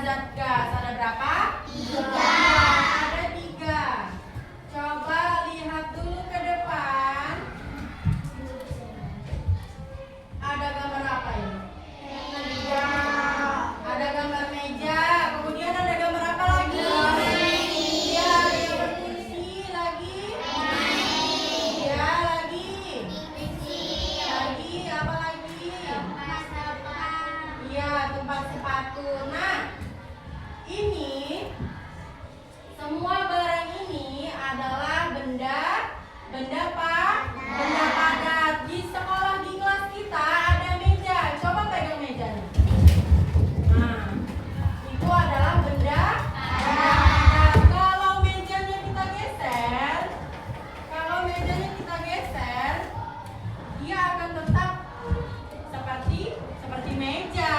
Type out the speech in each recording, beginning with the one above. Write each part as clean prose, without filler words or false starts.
zat gas? Ada berapa? 3. Ada 3. Coba lihat dulu ke depan. Ada gambar apa ini? Meja. Ada gambar meja. Kemudian ada gambar apa lagi? Ya, ada gambar kursi lagi. Ya, lagi. Lagi apa lagi? Iya, tempat sepatu. Nah, ini semua barang ini adalah benda padat. Di sekolah di kelas kita ada meja. Coba pegang mejanya. Nah, itu adalah benda padat. Kalau mejanya kita geser, dia akan tetap seperti meja,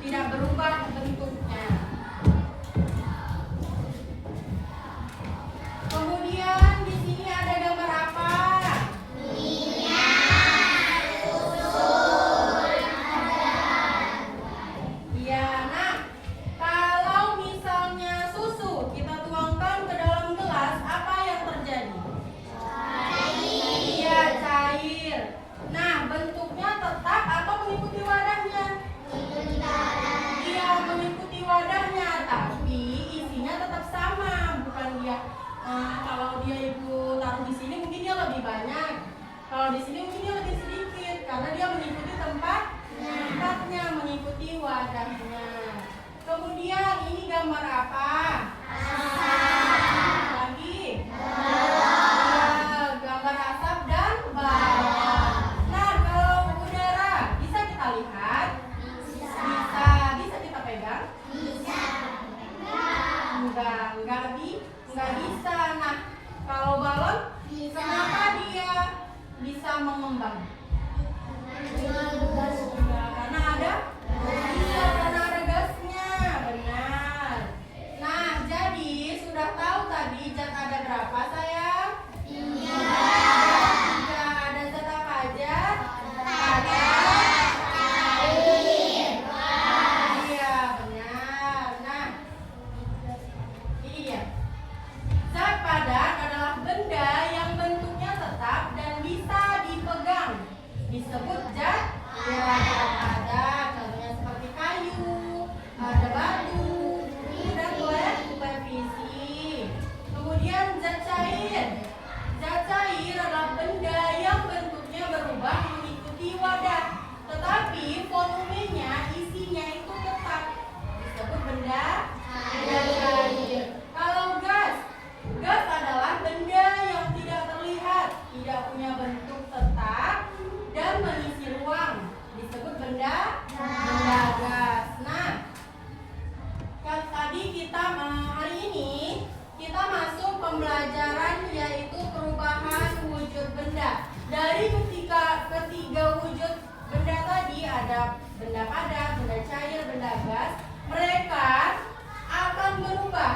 tidak berubah bentuknya. Kemudian di sini ada gambar apa? Iya, nah kalau misalnya susu kita tuangkan ke dalam gelas, apa yang terjadi? Iya, cair. Nah, bentuknya tetap atau mengikuti wadahnya? Iya, mengikuti wadahnya, tapi isinya tetap sama. Bukan dia, kalau dia ibu taruh di sini mungkin dia lebih banyak. Kalau di sini mungkin dia lebih sedikit, karena dia mengikuti tempatnya, mengikuti wadahnya. Kemudian ini gambar apa? Lagi? Gambar asap dan bara. Nah, kalau udara bisa kita lihat? Bisa kita pegang? Enggak bisa. Nah, kalau balon, kenapa dia bisa mengembang? Karena ada gasnya, benar. Nah, jadi sudah tahu tadi zat ada berapa, sayang? 3. Ada zat apa aja? Padat, cair. Iya, benar. Nah, ini dia. Zat padat adalah benda yang bentuknya tetap dan bisa dipegang. Disebut zat padat. Contohnya seperti kayu, ada batu, dan televisi. Kemudian zat cair. Zat cair adalah benda yang bentuknya berubah mengikuti wadah, tetapi volumenya, isinya itu tetap. Disebut benda cair. Kalau gas adalah benda yang tidak terlihat, tidak punya bentuk tetap dan mengisi ruang. Disebut benda gas. Nah, tadi hari ini kita masuk pembelajaran yaitu perubahan wujud benda. Dari ketiga wujud benda tadi, ada benda padat, benda cair, benda gas. Mereka akan berubah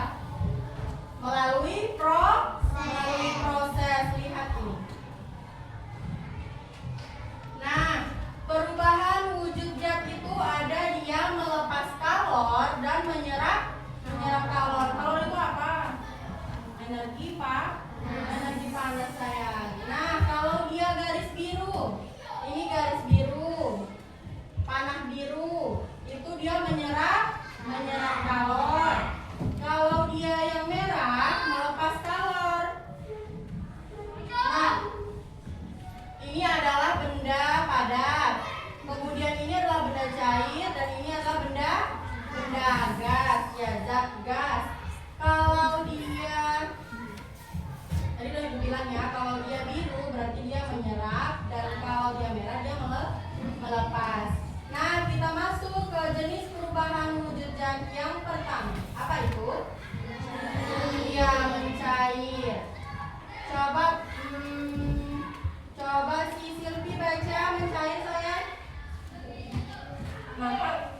melalui proses. Lihat ini. Nah, perubahan wujud zat itu ada dia melepas kalor dan menyerap kalor. Kalor itu apa? Energi, Pak. Energi panas, sayang. Nah, kalau dia garis biru, ini garis biru, panah biru, itu dia menyerap kalor. Kalau dia yang merah, melepas kalor. Nah, ini adalah benda padat. Kemudian ini adalah benda cair dan ini adalah benda gas, ya, zat gas. Kalau dia tadi udah Ibu bilang ya, kalau dia biru berarti dia menyerap dan kalau dia merah dia melepas. Nah, kita masuk ke jenis perubahan wujud zat yang pertama. Apa itu? Iya, mencair. Coba si Silvi baca mencair, sayang. Nampak?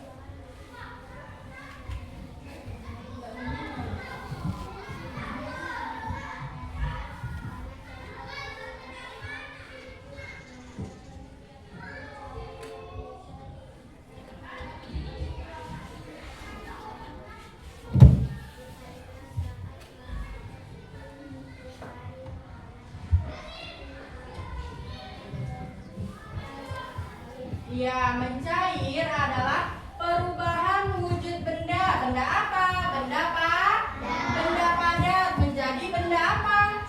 Ya, mencair adalah perubahan wujud benda. Benda apa? Benda apa? Benda padat menjadi benda apa?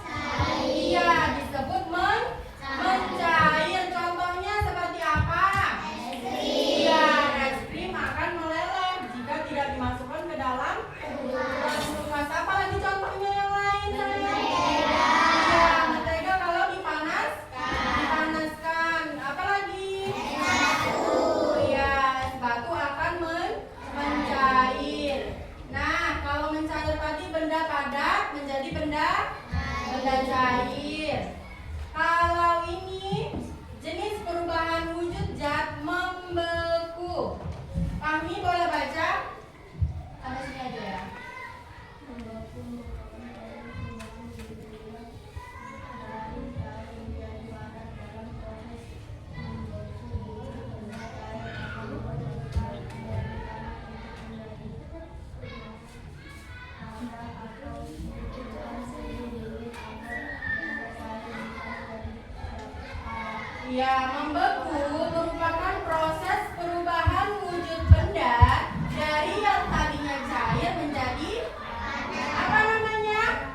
Iya, disebut mencair. Contohnya seperti apa? Iya, es krim akan meleleh jika tidak dimasukkan ke dalam kulkas. Apa lagi contohnya yang lain? Iya, mentega kalau dipanaskan. Apa lagi? Iya, es batu akan mencair. Nah, kalau mencair tadi benda padat menjadi benda cair. Kalau ini jenis perubahan wujud zat membeku. Fahmi boleh baca? Sampai sini aja ya. Ya, membeku merupakan proses perubahan wujud benda dari yang tadinya cair menjadi apa namanya?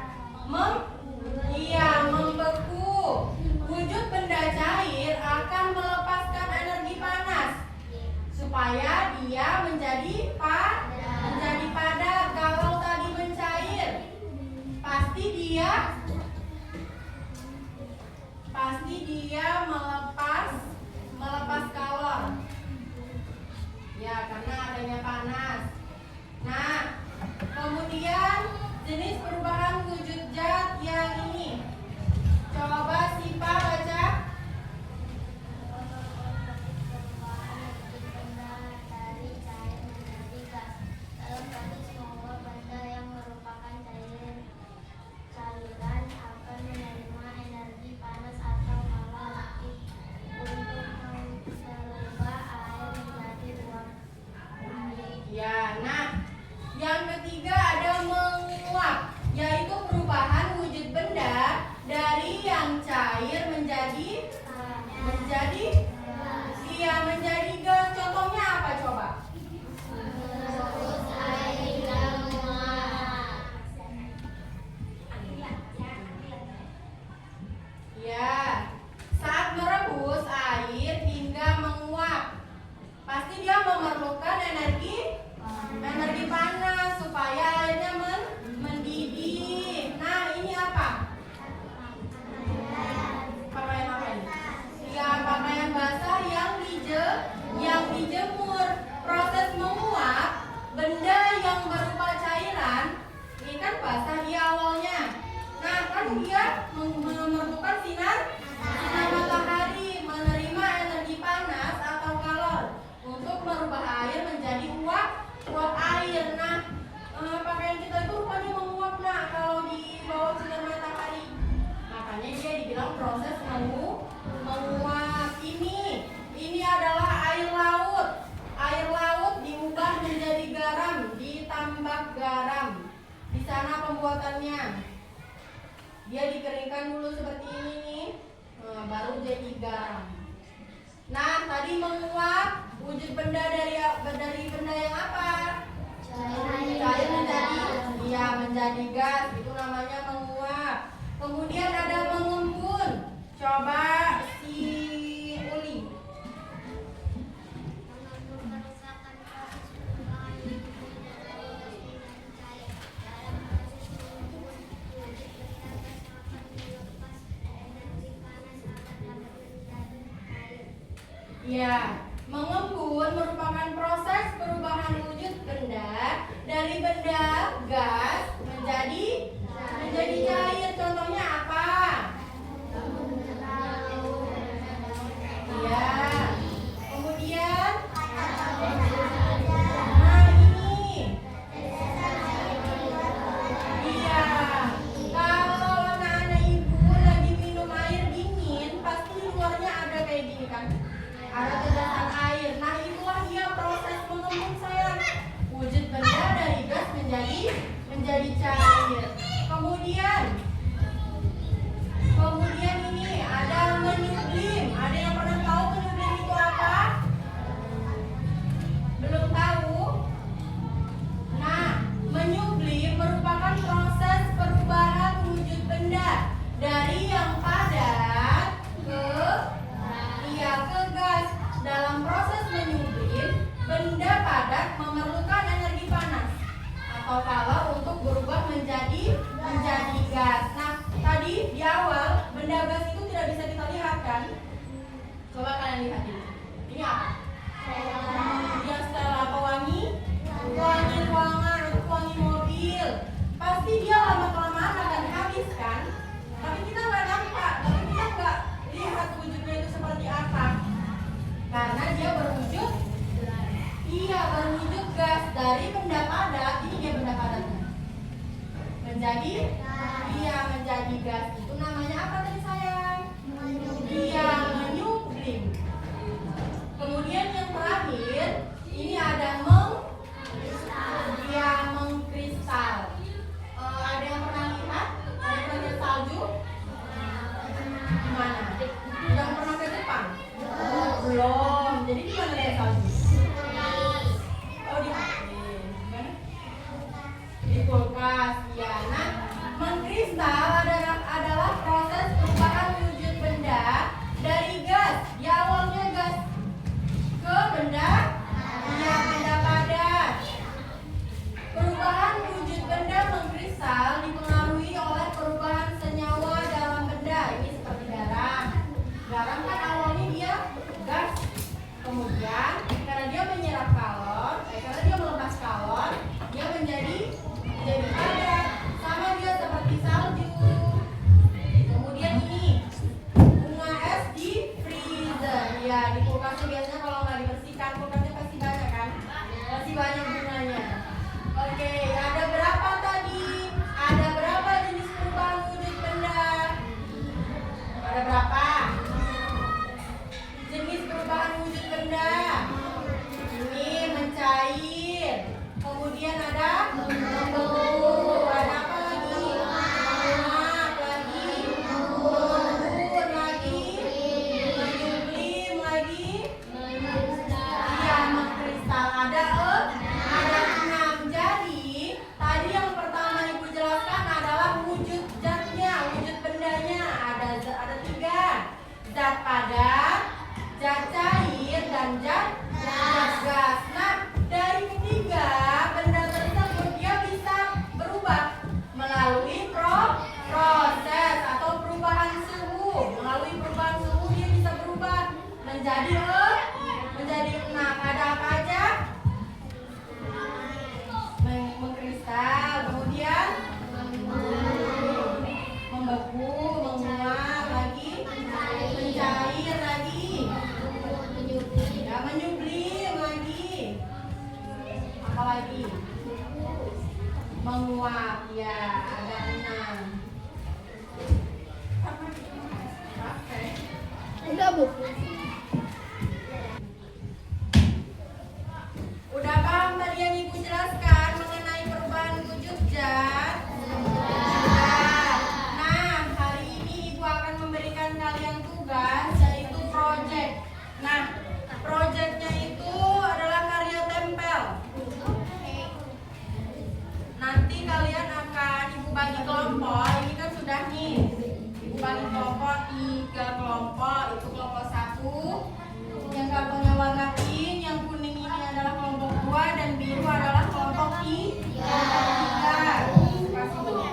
Membeku. Wujud benda cair akan melepaskan energi panas supaya dia menjadi padat. Kalau tadi mencair, pasti dia melepas kalor. Ya, karena adanya panas. Nah, kemudian jenis perubahan wujud zat yang ini. Coba Sipa baca. Ya, nah, yang ketiga ada menguap, yaitu perubahan wujud benda dari yang cair menjadi gas. Contohnya apa coba? Ya, saat merebus air hingga menguap, pasti dia memerlukan energi panas supaya airnya mendidih. Nah, ini apa? Pakaian apa ini? Ya, pakaian basah yang dijemur. Proses menguap benda yang berupa cairan ini kan basah di awalnya. Nah, kan dia memerlukan sinar matahari, menerima energi panas atau kalor untuk merubah air menjadi uap air. Nah, pakaian kita itu rupanya menguap kalau di bawah sinar matahari. Makanya dia dibilang proses menguap. Ini adalah air laut. Air laut diubah menjadi garam, ditambah garam. Di sana pembuatannya. Dia dikeringkan dulu seperti ini nih. Baru jadi garam. Nah, tadi menguap wujud benda dari benda yang apa? Cair menjadi gas, itu namanya menguap. Kemudian ada mengembun. Coba si Uli. Ya, mengembun merupakan proses perubahan wujud benda dari benda gas menjadi cair. Contohnya apa? Ya. Kemudian nah ini. Iya. Kalau anak-anak ibu lagi minum air dingin, pasti di luarnya ada kayak gini kan? Ada tetesan air. Nah, itulah dia proses mengembun sayang. Wujud benda dari gas menjadi cair. Kemudian ini ada menyublim. Ada yang pernah tahu menyublim itu apa? atau color untuk berubah menjadi gas. Nah, tadi di awal benda gas itu tidak bisa kita lihat kan? Coba kalian lihat ini. Ini apa? Dia setelah pewangi ruangan, pewangi mobil. Pasti dia lama-kelamaan akan habis kan? Tapi kita nggak nampak, tapi kita nggak lihat wujudnya itu seperti apa. Karena dia berwujud gas dari benda padat. Ini dia benda padatnya. Menjadi gas itu namanya apa tadi sayang? Dia menyublim. Kemudian yang terakhir ini ada mengkristal. Ada yang pernah lihat? Ada yang pernah lihat salju? Gimana? Udah pernah ke Jepang? Belum. Jadi gimana lihat salju? Di kulkas. Ya, nah, mengkristal adalah proses perubahan wujud benda dari gas. Di awalnya gas ke benda padat. Perubahan wujud benda mengkristal dipengaruhi oleh perubahan senyawa dalam benda. Ini seperti garam. Garam kan awalnya dia gas. Kemudian karena dia menyerap kalor, karena dia melepas kalor, dia menjadi padat. Sama dia seperti salju. Kemudian ini bunga es di freezer. Ya, di kulkas biasanya kalau nggak dibersihkan, kulkasnya pasti banyak kan? Pasti banyak bunganya. Oke, ada berapa tadi? Ada berapa jenis perubahan wujud benda? Ada berapa? Jenis perubahan wujud benda. Ini mencair. Kemudian ada membeku. Ada apa lagi? Menguap lagi. Membur lagi. Menyublim lagi. Iya, mengkristal. Ada 6. Jadi tadi yang pertama Ibu jelaskan adalah wujud zatnya, wujud bendanya. Ada 3. Zat padat, zat cair, dan zat gas. Nah, dari ketiga benda tersebut dia bisa berubah melalui proses atau perubahan suhu. Melalui perubahan suhu dia bisa berubah menjadi 6. Ada apa aja? Mengkristal, kemudian membeku, menguap lagi, mencair lagi, ya, menyublim lagi. Apa lagi? Menguap, ya, ada 6. Enggak, Bu. Udah paham tadi yang Ibu jelaskan mengenai perubahan wujud zat? Nah, hari ini Ibu akan memberikan kalian tugas yaitu project. Nah, projectnya itu adalah karya tempel. Nanti kalian akan Ibu bagi kelompok. Ini kan sudah nih. Ibu bagi kelompok 3 kelompok. Itu kelompok 1 yang kartunya warna pink, yang kuning ini adalah kelompok 2 dan biru adalah kelompok 3. Kasih dulu.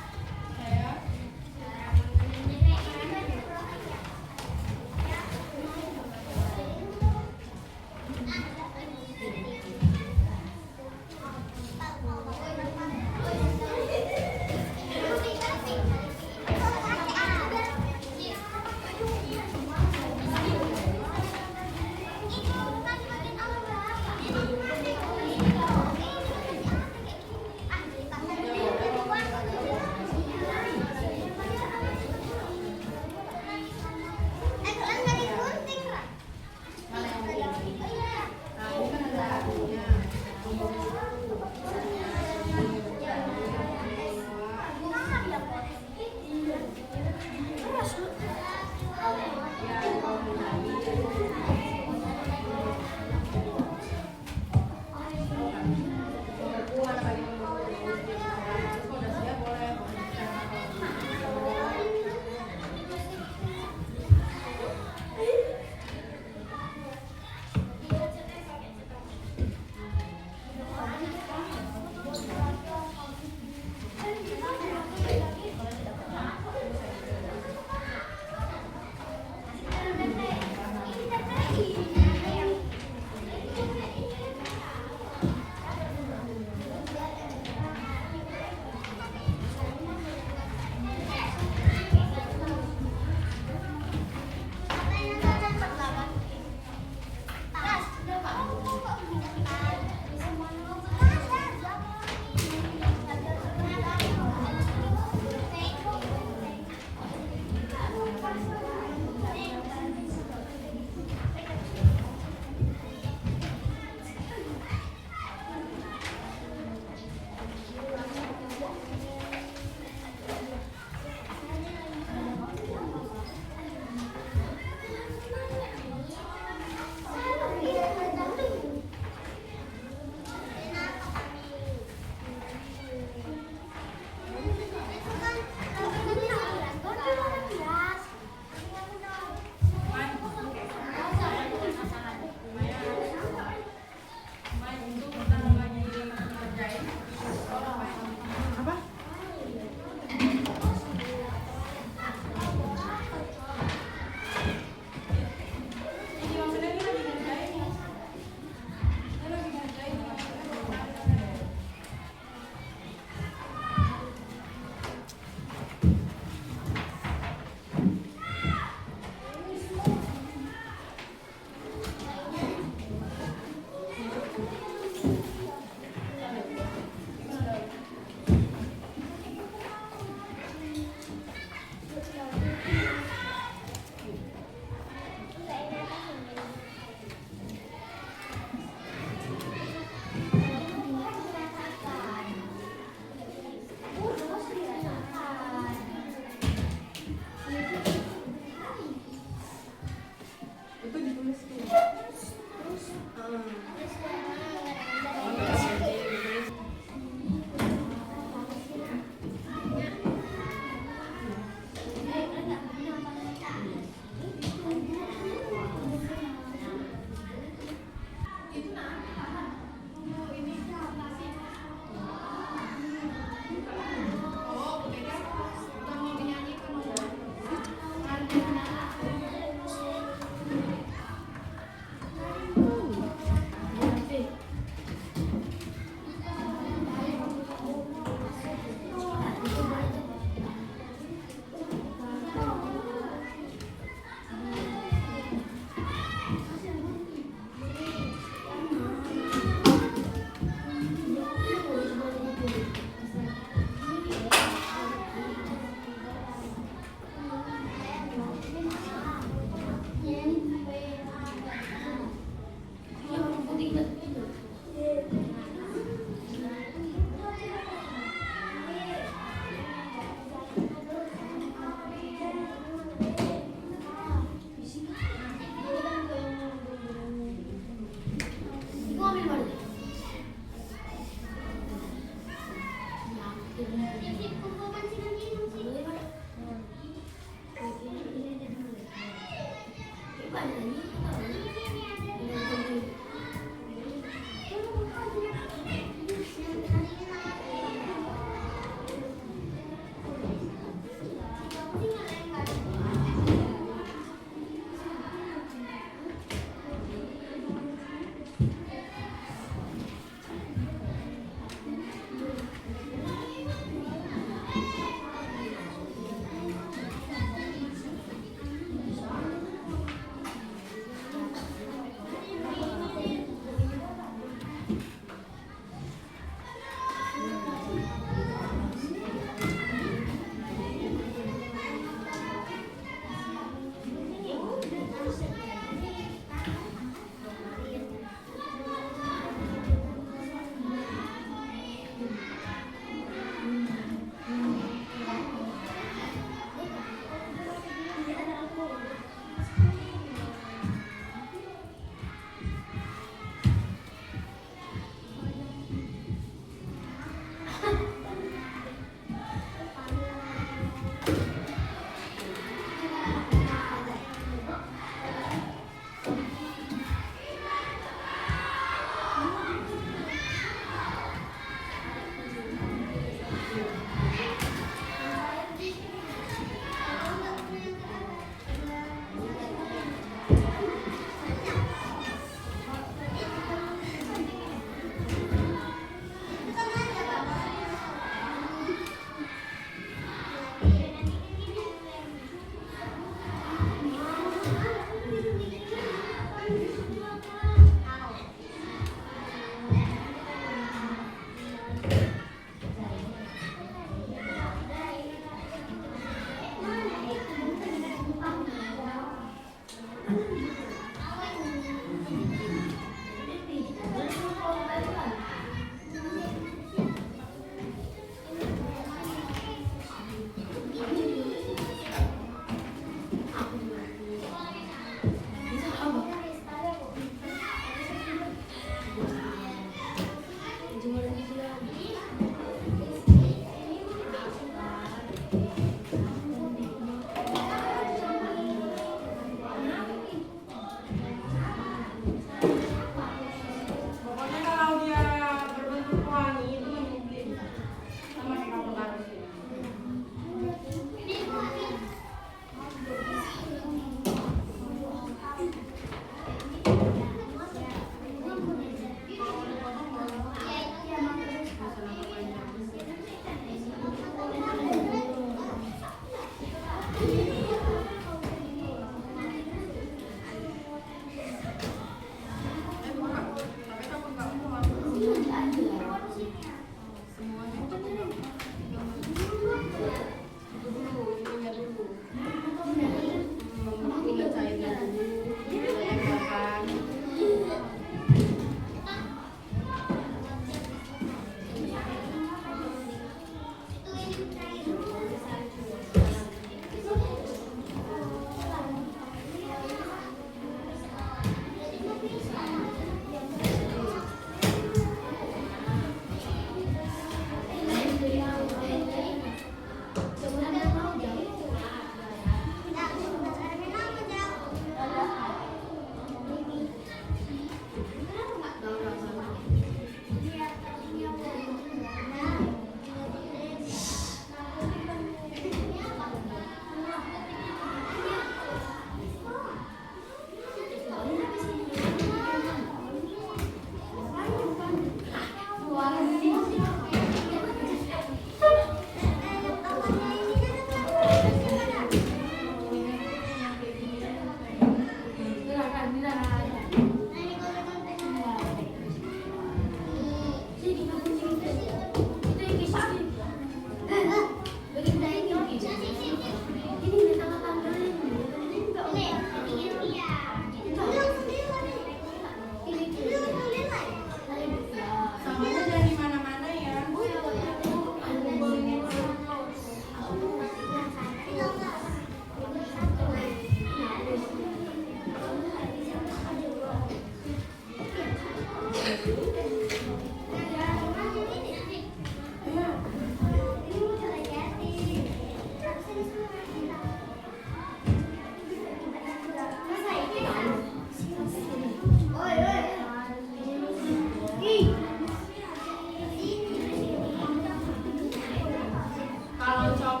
Kalau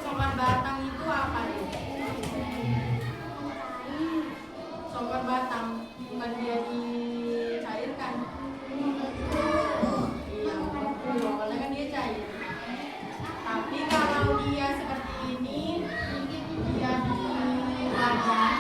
coklat batang itu apa deh? Coklat batang bukan dia dicairkan. Iya, betul. Awalnya kan dia cair. Tapi kalau dia seperti ini, dia di wajan.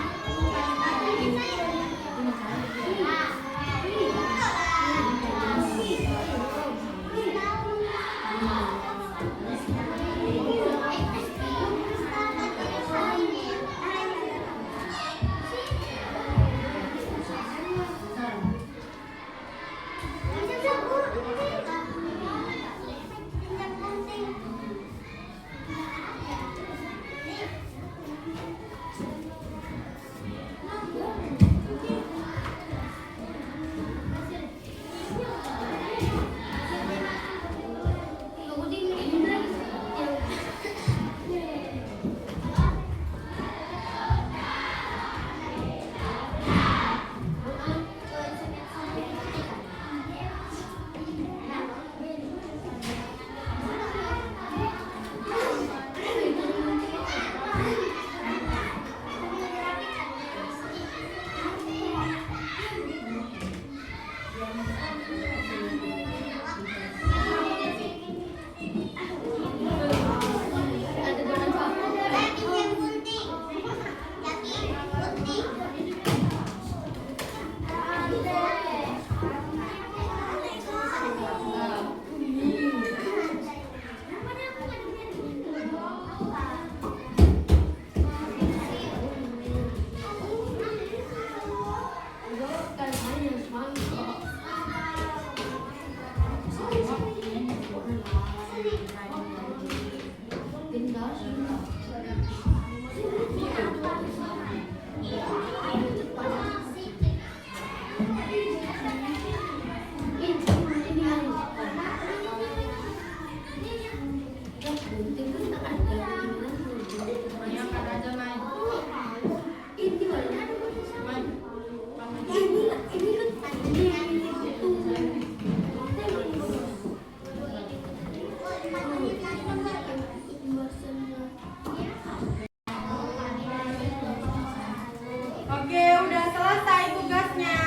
Oke, udah selesai tugasnya.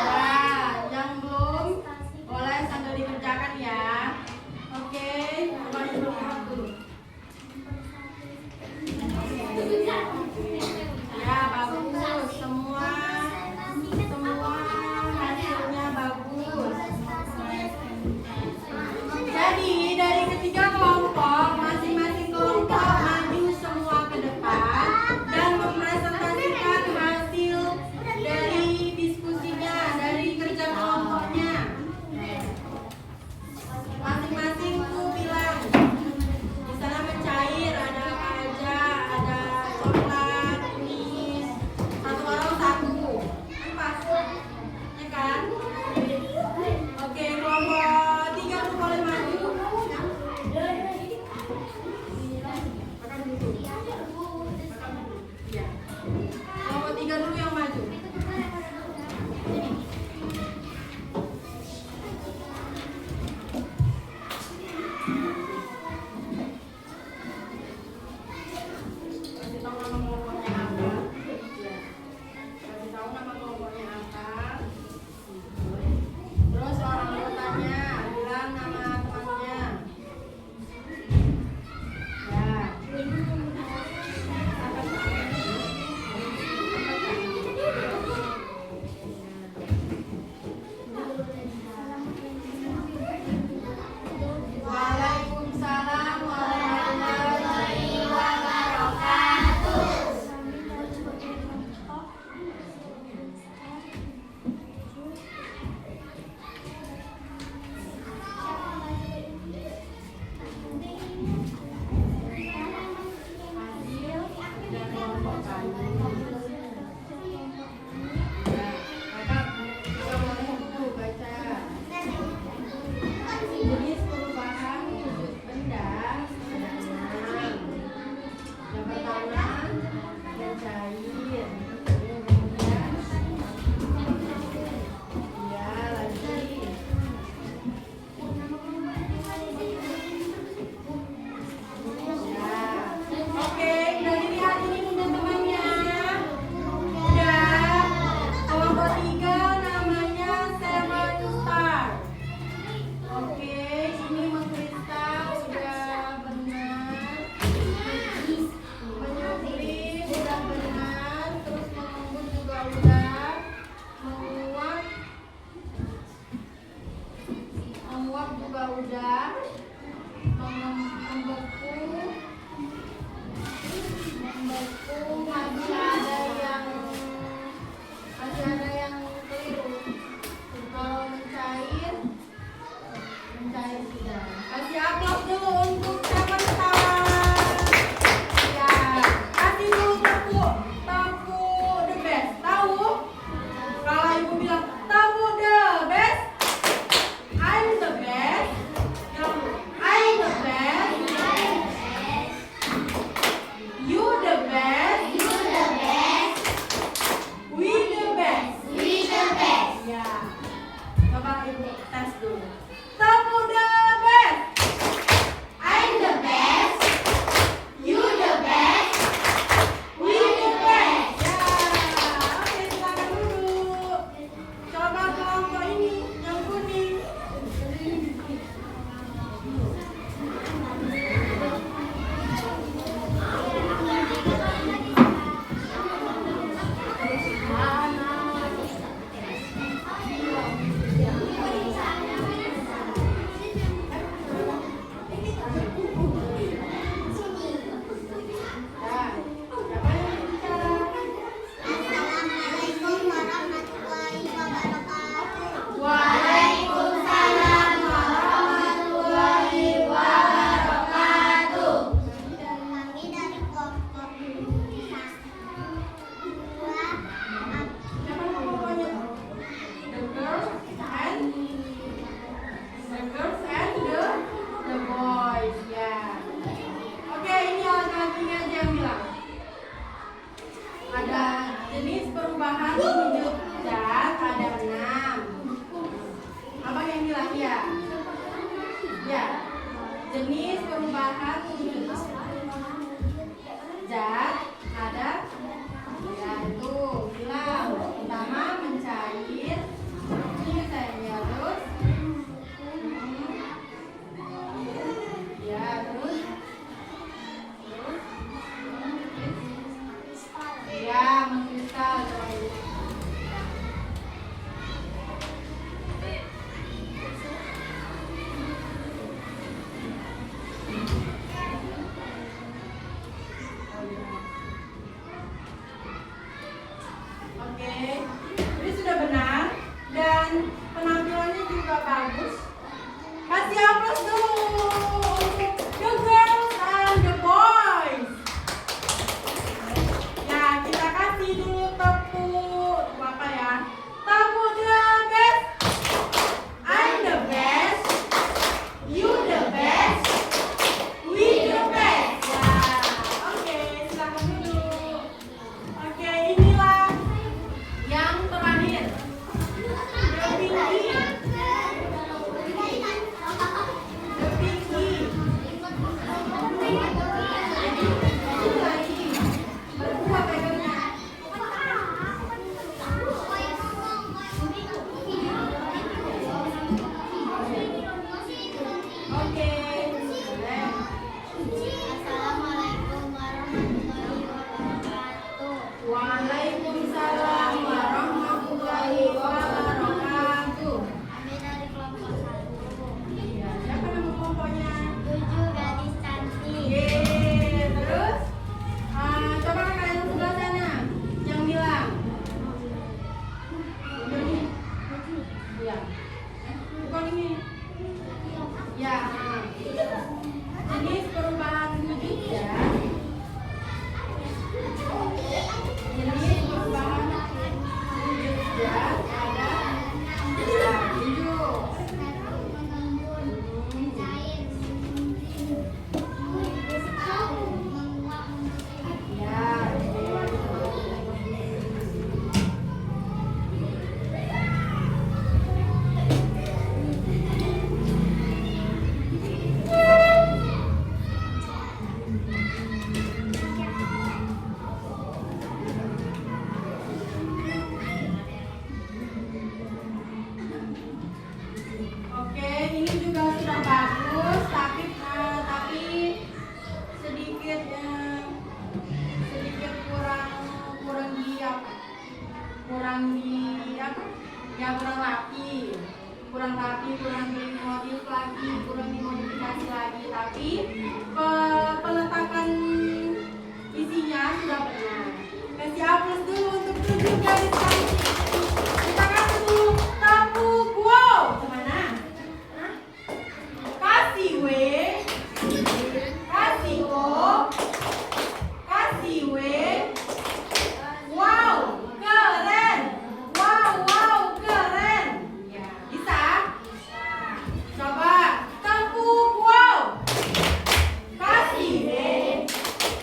Nah, yang belum boleh sambil dikerjakan ya. Oke, coba dibuat dulu. Ya, bagus. Semua hasilnya bagus. Jadi dari ketiga kelompok, masing-masing kelompok maju semua ke depan dan mempresentasikan hasil dari diskusinya, dari kerja kelompoknya. menguap juga udah. Membeku masih ada yang keliru. Kalau mencair sudah. Kasih aplaus dulu untuk teman-teman. Ya, kasih dulu tepuk the best. Tahu? Kalau ibu bilang tepuk the best, I'm the best. I'm the best. You the best. We the best. Ya, coba ibu tes dulu. Tepuk the best. I'm the best. You the best. We the best. Ya, oke silakan duduk. Coba kelompok ini yang kuning. Waalaikumsalam warahmatullahi wabarakatuh. Kami dari kelompok 1, 2, Siapa nama pokoknya? The girls and the boys. Ya. Oke, ini laki-lakinya aja yang bilang. Ada jenis perubahan wujud zat ada 6. Abang yang bilang ya. Ya. Jenis perubahan wujud zat ada ya itu bilang pertama mencair ini saya terus ya terus ya mengkristal coba ibu. Tapi peletakan isinya sudah benar. Kasih aplaus dulu untuk 7 gadis cantik. Kita kasih dulu tepuk wow. Kemana? Kasih W, kasih O, kasih W. Wow, keren. Wow, keren. Ya, bisa? Coba tepuk wow. Kasih W,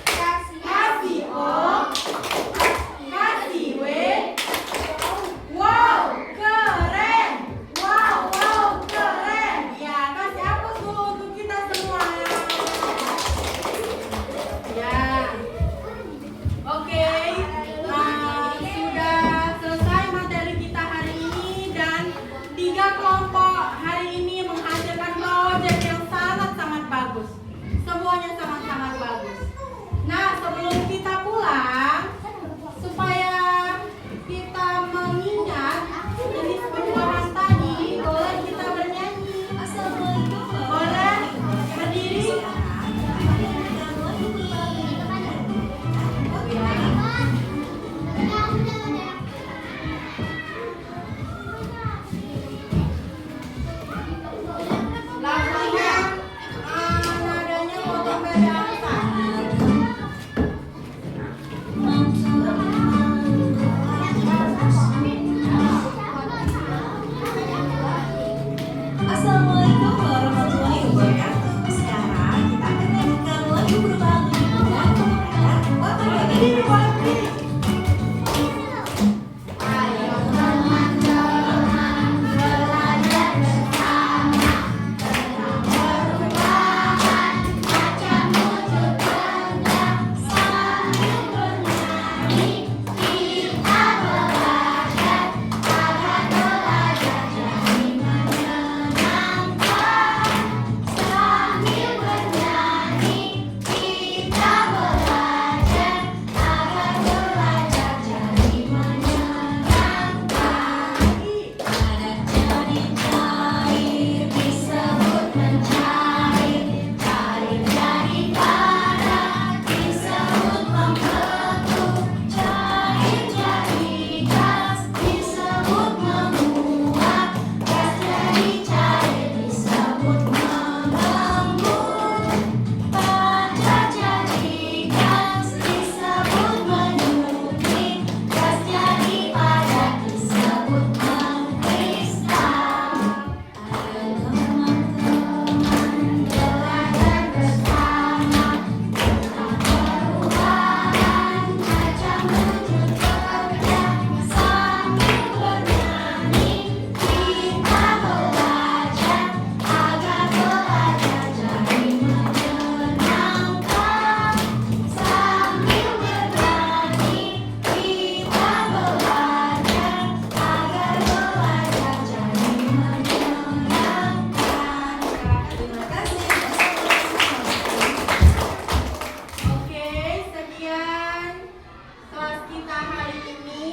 kasih O, kasih W. Wow, keren. Wow, keren. Ya, kasih aplaus dulu untuk kita semua. Ya. Oke. Sudah selesai materi kita hari ini dan 3 kelompok hari ini menghasilkan proyek yang sangat-sangat bagus. Semuanya sangat-sangat bagus. Nah, sebelum kita pulang, supaya kita mengingat jenis buah tadi, boleh kita bernyanyi. Boleh berdiri. Lagunya, nadanya potong beda apa? Assalamualaikum warahmatullahi wabarakatuh. Sekarang kita akan menyanyikan lagu berulang dengan menggunakan potong Berdiri, beda. boleh berdiri. Ayo teman-teman belajar bersama tentang perubahan macam wujud benda sambil bernyanyi kita belajar agar belajar jadi menyenangkan sambil bernyanyi kita belajar agar belajar jadi menyenangkan. Ada cair-cair disebut mencair, cair jadi padat disebut membeku, cair jadi gas disebut menguap, gas jadi cair disebut mengembun, padat jadi gas disebut menyusut, gas jadi padat disebut mengkristal. Ayo teman-teman belajar bersama tentang perubahan macam wujud benda sambil bernyanyi kita belajar agar belajar jadi menyenangkan sambil bernyanyi kita belajar agar belajar jadi menyenangkan. Terima kasih. Oke, sekian kelas kita hari ini.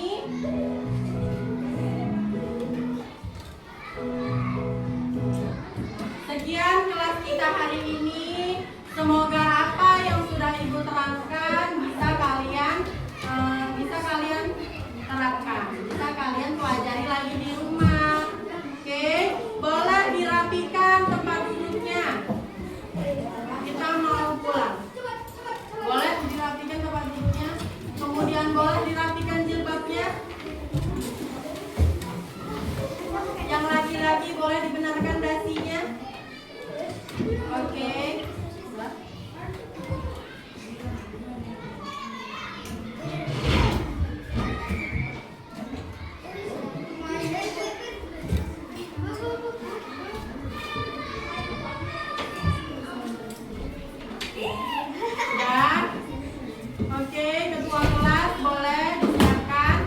Sekian kelas kita hari ini. Semoga apa yang sudah Ibu terangkan bisa kalian terapkan, bisa kalian pelajari lagi di rumah. Oke, boleh dirapikan tempat duduknya. Kita mau pulang. Boleh dirapikan tempat duduknya. Kemudian boleh dirapikan jilbabnya. Yang laki-laki boleh dibenarkan dasinya. Oke. Ya. Oke, ketua kelas boleh disiapkan.